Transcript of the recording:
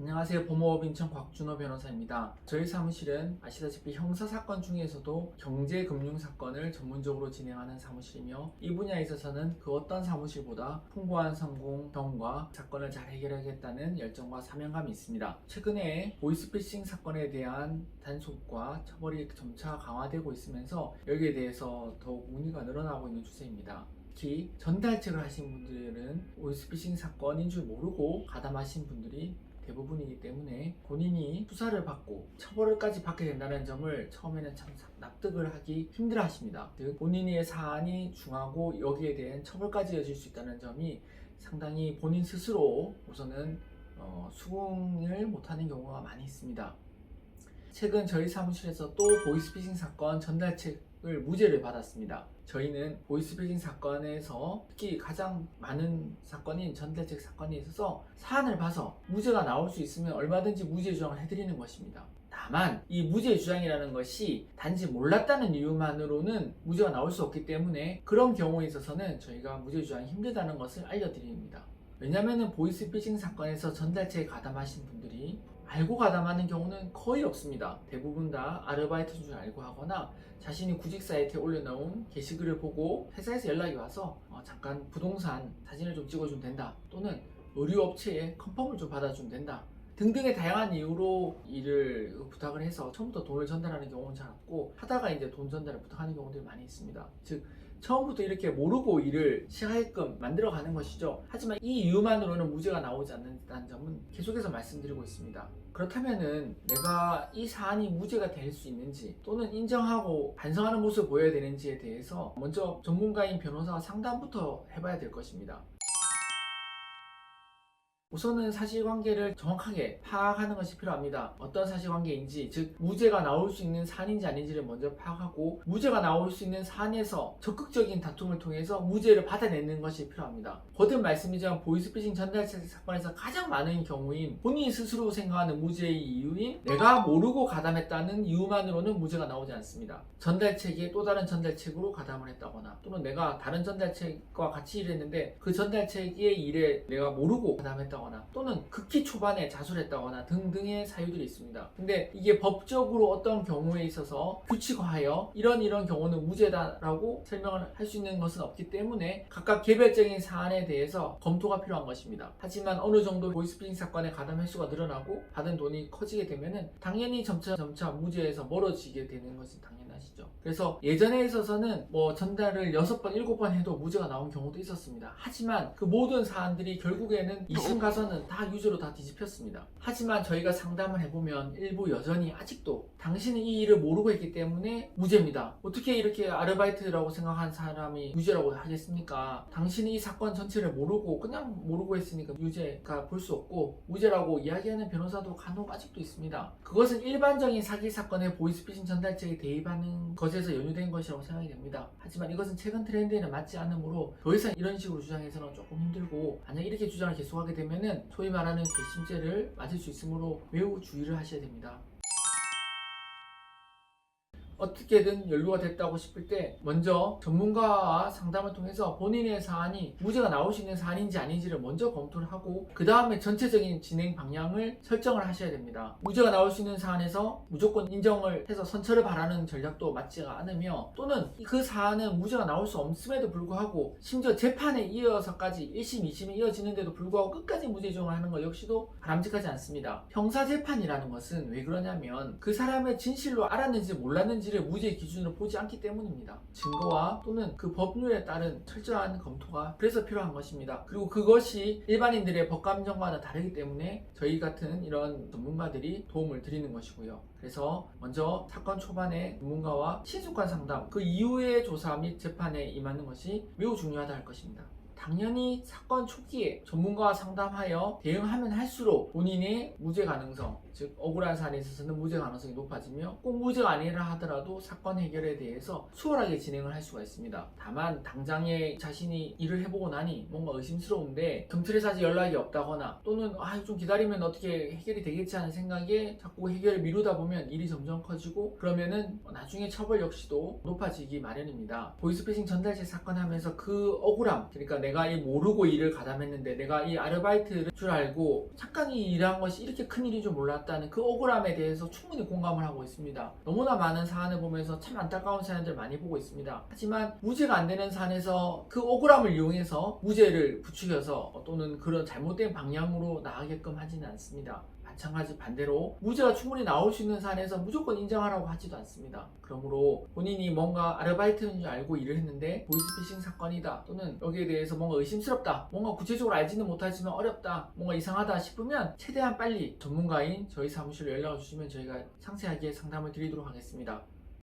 안녕하세요. 법무법 인천 곽준호 변호사입니다. 저희 사무실은 아시다시피 형사사건 중에서도 경제금융사건을 전문적으로 진행하는 사무실이며 이 분야에 있어서는 그 어떤 사무실보다 풍부한 성공 경험과 사건을 잘 해결하겠다는 열정과 사명감이 있습니다. 최근에 보이스피싱 사건에 대한 단속과 처벌이 점차 강화되고 있으면서 여기에 대해서 더욱 문의가 늘어나고 있는 추세입니다. 특히 전달책을 하신 분들은 보이스피싱 사건인 줄 모르고 가담하신 분들이 대부분이기 때문에 본인이 수사를 받고 처벌을까지 받게 된다는 점을 처음에는 참 납득을 하기 힘들어 하십니다. 즉 본인의 사안이 중하고 여기에 대한 처벌까지 이어질 수 있다는 점이 상당히 본인 스스로 우선은 수긍을 못하는 경우가 많이 있습니다. 최근 저희 사무실에서 또 보이스피싱 사건 전달책을 무죄를 받았습니다. 저희는 보이스피싱 사건에서 특히 가장 많은 사건인 전달책 사건에 있어서 사안을 봐서 무죄가 나올 수 있으면 얼마든지 무죄 주장을 해드리는 것입니다. 다만 이 무죄 주장이라는 것이 단지 몰랐다는 이유만으로는 무죄가 나올 수 없기 때문에 그런 경우에 있어서는 저희가 무죄 주장이 힘들다는 것을 알려드립니다. 왜냐하면 보이스피싱 사건에서 전달책에 가담하신 분들이 알고 가담하는 경우는 거의 없습니다. 대부분 다 아르바이트인 줄 알고 하거나 자신이 구직 사이트에 올려놓은 게시글을 보고 회사에서 연락이 와서 잠깐 부동산 사진을 좀 찍어주면 된다, 또는 의류업체에 컨펌을 좀 받아주면 된다 등등의 다양한 이유로 일을 부탁을 해서 처음부터 돈을 전달하는 경우는 잘 없고, 하다가 이제 돈 전달을 부탁하는 경우들이 많이 있습니다. 즉 처음부터 이렇게 모르고 일을 시작하게끔 만들어가는 것이죠. 하지만 이 이유만으로는 무죄가 나오지 않는다는 점은 계속해서 말씀드리고 있습니다. 그렇다면은 내가 이 사안이 무죄가 될 수 있는지, 또는 인정하고 반성하는 모습을 보여야 되는지에 대해서 먼저 전문가인 변호사와 상담부터 해봐야 될 것입니다. 우선은 사실관계를 정확하게 파악하는 것이 필요합니다. 어떤 사실관계인지, 즉 무죄가 나올 수 있는 사안인지 아닌지를 먼저 파악하고, 무죄가 나올 수 있는 사안에서 적극적인 다툼을 통해서 무죄를 받아내는 것이 필요합니다. 거듭 말씀드리지만 보이스피싱 전달책 사건에서 가장 많은 경우인 본인이 스스로 생각하는 무죄의 이유인 내가 모르고 가담했다는 이유만으로는 무죄가 나오지 않습니다. 전달책에 또 다른 전달책으로 가담을 했다거나, 또는 내가 다른 전달책과 같이 일했는데 그 전달책의 일에 내가 모르고 가담했다거나, 또는 극히 초반에 자수했다거나 등등의 사유들이 있습니다. 근데 이게 법적으로 어떤 경우에 있어서 규칙화하여 이런 경우는 무죄다라고 설명을 할 수 있는 것은 없기 때문에 각각 개별적인 사안에 대해서 검토가 필요한 것입니다. 하지만 어느 정도 보이스피싱 사건의 가담 횟수가 늘어나고 받은 돈이 커지게 되면은 당연히 점차 무죄에서 멀어지게 되는 것은 당연하시죠. 그래서 예전에 있어서는 전달을 6번, 7번 해도 무죄가 나온 경우도 있었습니다. 하지만 그 모든 사안들이 결국에는 2심 가서는 다 유죄로 다 뒤집혔습니다. 하지만 저희가 상담을 해보면 일부 여전히 아직도 당신은 이 일을 모르고 했기 때문에 무죄입니다. 어떻게 이렇게 아르바이트라고 생각한 사람이 유죄라고 하겠습니까? 당신이 이 사건 전체를 모르고 그냥 모르고 했으니까 유죄가 볼 수 없고 무죄라고 이야기하는 변호사도 간혹 아직도 있습니다. 그것은 일반적인 사기 사건의 보이스피싱 전달책에 대입하는 것에서 연유된 것이라고 생각이 됩니다. 하지만 이것은 최근 트렌드에는 맞지 않으므로 더 이상 이런 식으로 주장해서는 조금 힘들고, 만약 이렇게 주장을 계속하게 되면은 소위 말하는 괘씸죄를 맞을 수 있으므로 매우 주의를 하셔야 됩니다. 어떻게든 연루가 됐다고 싶을 때 먼저 전문가와 상담을 통해서 본인의 사안이 무죄가 나올 수 있는 사안인지 아닌지를 먼저 검토를 하고, 그 다음에 전체적인 진행 방향을 설정을 하셔야 됩니다. 무죄가 나올 수 있는 사안에서 무조건 인정을 해서 선처를 바라는 전략도 맞지가 않으며, 또는 그 사안은 무죄가 나올 수 없음에도 불구하고 심지어 재판에 이어서까지 1심, 2심에 이어지는데도 불구하고 끝까지 무죄 주장을 하는 것 역시도 바람직하지 않습니다. 형사재판이라는 것은 왜 그러냐면 그 사람의 진실로 알았는지 몰랐는지 무죄 기준으로 보지 않기 때문입니다. 증거와 또는 그 법률에 따른 철저한 검토가 그래서 필요한 것입니다. 그리고 그것이 일반인들의 법감정과는 다르기 때문에 저희 같은 이런 전문가들이 도움을 드리는 것이고요. 그래서 먼저 사건 초반에 전문가와 친숙한 상담, 그 이후의 조사 및 재판에 임하는 것이 매우 중요하다 할 것입니다. 당연히 사건 초기에 전문가와 상담하여 대응하면 할수록 본인의 무죄 가능성, 즉 억울한 사안에 있어서는 무죄 가능성이 높아지며, 꼭 무죄가 아니라 하더라도 사건 해결에 대해서 수월하게 진행을 할 수가 있습니다. 다만 당장에 자신이 일을 해보고 나니 뭔가 의심스러운데 경찰에서 아직 연락이 없다거나, 또는 좀 기다리면 어떻게 해결이 되겠지 하는 생각에 자꾸 해결을 미루다 보면 일이 점점 커지고, 그러면은 나중에 처벌 역시도 높아지기 마련입니다. 보이스피싱 전달책 사건 하면서 그 억울함, 그러니까 내가 이 모르고 일을 가담했는데 내가 이 아르바이트를 줄 알고 잠깐 이 일한 것이 이렇게 큰일인 줄 몰랐다는 그 억울함에 대해서 충분히 공감을 하고 있습니다. 너무나 많은 사안을 보면서 참 안타까운 사연들 많이 보고 있습니다. 하지만 무죄가 안 되는 사안에서 그 억울함을 이용해서 무죄를 부추겨서 또는 그런 잘못된 방향으로 나가게끔 하지는 않습니다. 마찬가지 반대로 무죄가 충분히 나올 수 있는 사안에서 무조건 인정하라고 하지도 않습니다. 그러므로 본인이 뭔가 아르바이트인 줄 알고 일을 했는데 보이스피싱 사건이다, 또는 여기에 대해서 뭔가 의심스럽다, 뭔가 구체적으로 알지는 못하지만 어렵다, 뭔가 이상하다 싶으면 최대한 빨리 전문가인 저희 사무실로 연락을 주시면 저희가 상세하게 상담을 드리도록 하겠습니다.